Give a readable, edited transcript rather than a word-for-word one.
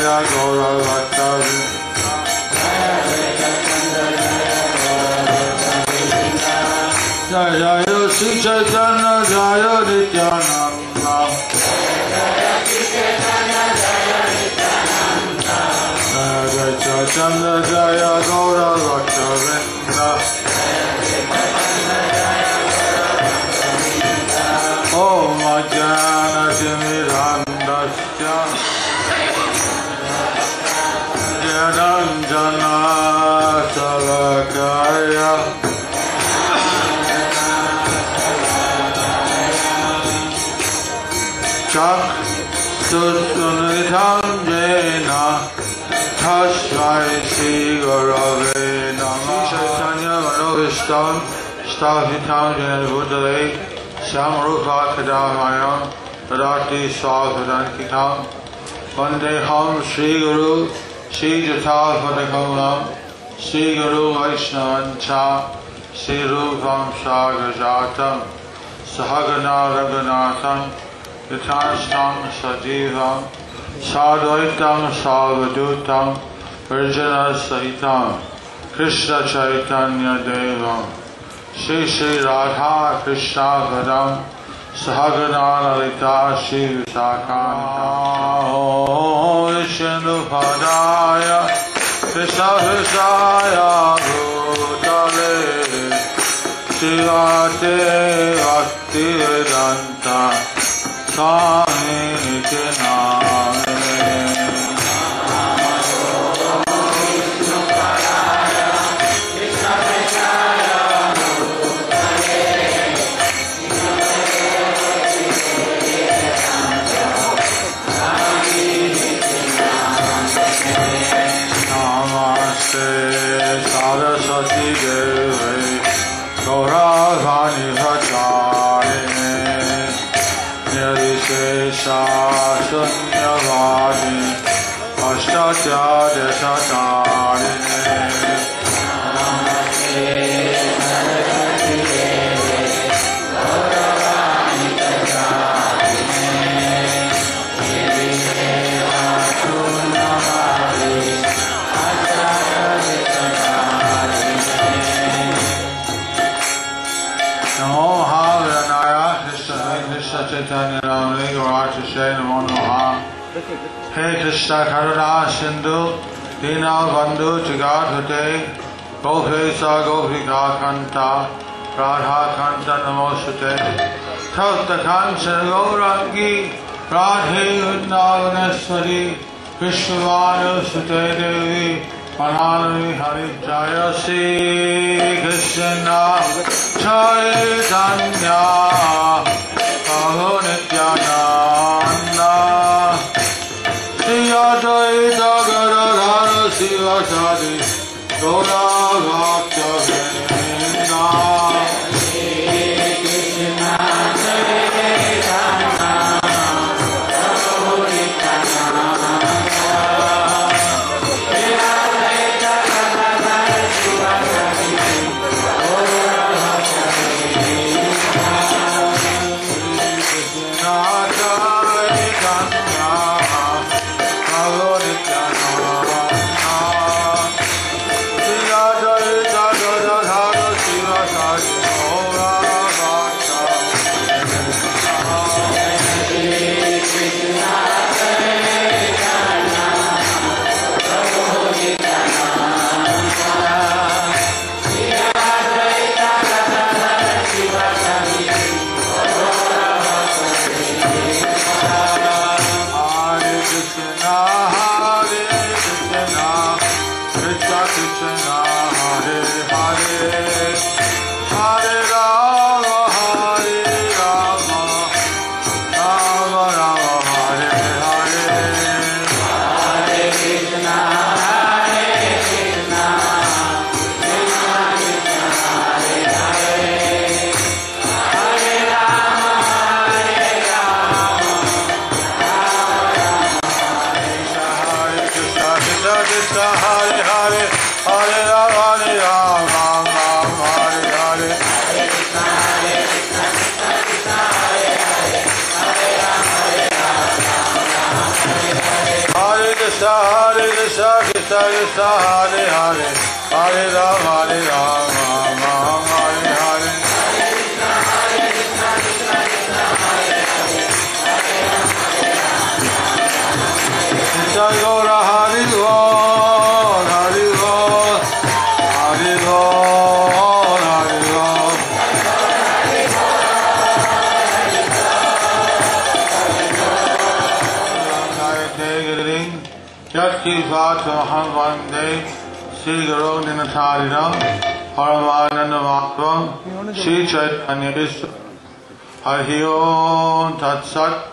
Jaya Gaura Bhatta Jaya Sri Chaitanya Jaya Nityananda Jaya Chaitanya Jaya Gaura Bhatta Om Ajnana Timirandasya Jananjana Salakaya Chakshunidham Jena Tasvai Sri Gurave Namah Chaitanya Manobishtam Stavitam Jena Buddhale Samrupa Kadamayam Tadati Svapadantikam Vandeham Sri Guru Sri Jata Padakamulam Sri Guru Vaishnavancha Sri Rupam Sagajatam Sahagana Raghunatham Yathastam Sajivam Sadvaitam Salvadutam Virjana Sahitam Krishna Chaitanya Devam Shri Shri Radha Krishna Padam Sahagana Lalita Shri Visakantam Vishnu Padaya Krishna Visaya Bhutale Shivate Bhakti Vedanta Swami Nityanamane Saraswati Devi Gauravani Bhattacharine Nirvishesha Shunyavadi Ashtadhya Desatarine Namaste Saraswati Devi Gauravani Bhattacharine Nirvishesha Shunyavadi Namo Mahaviranaya Krishna Chaitanya Namani Gauratishe Namo Namaha He Krishna Karuna Sindhu Dina Bandhu Jagadhute Gopesa Gopika Kanta Radha Kanta Namosute Tauta Kancha Gaurangi Radhe Vrindavaneshwari Vishwavanu Sute Devi Manali Hari Jaya Sri Krishna Chaitanya Prabhu Nityananda Sri Advaita Gadadhara Sivasadi Gaura Bhakta Vrinda Sri Krishna Chaitanya Prabhu Nityananda Krishna Krishna Hare Hare Hare Rama Rama Hare Hare Jai Gaura Hari Bol Hari Bol Hari Bol Hari Bol Jati Vata Vande Sri Guru Ninatharinam Paramananda Mahaprabhu Sri Chaitanya Hari Om Tat Sat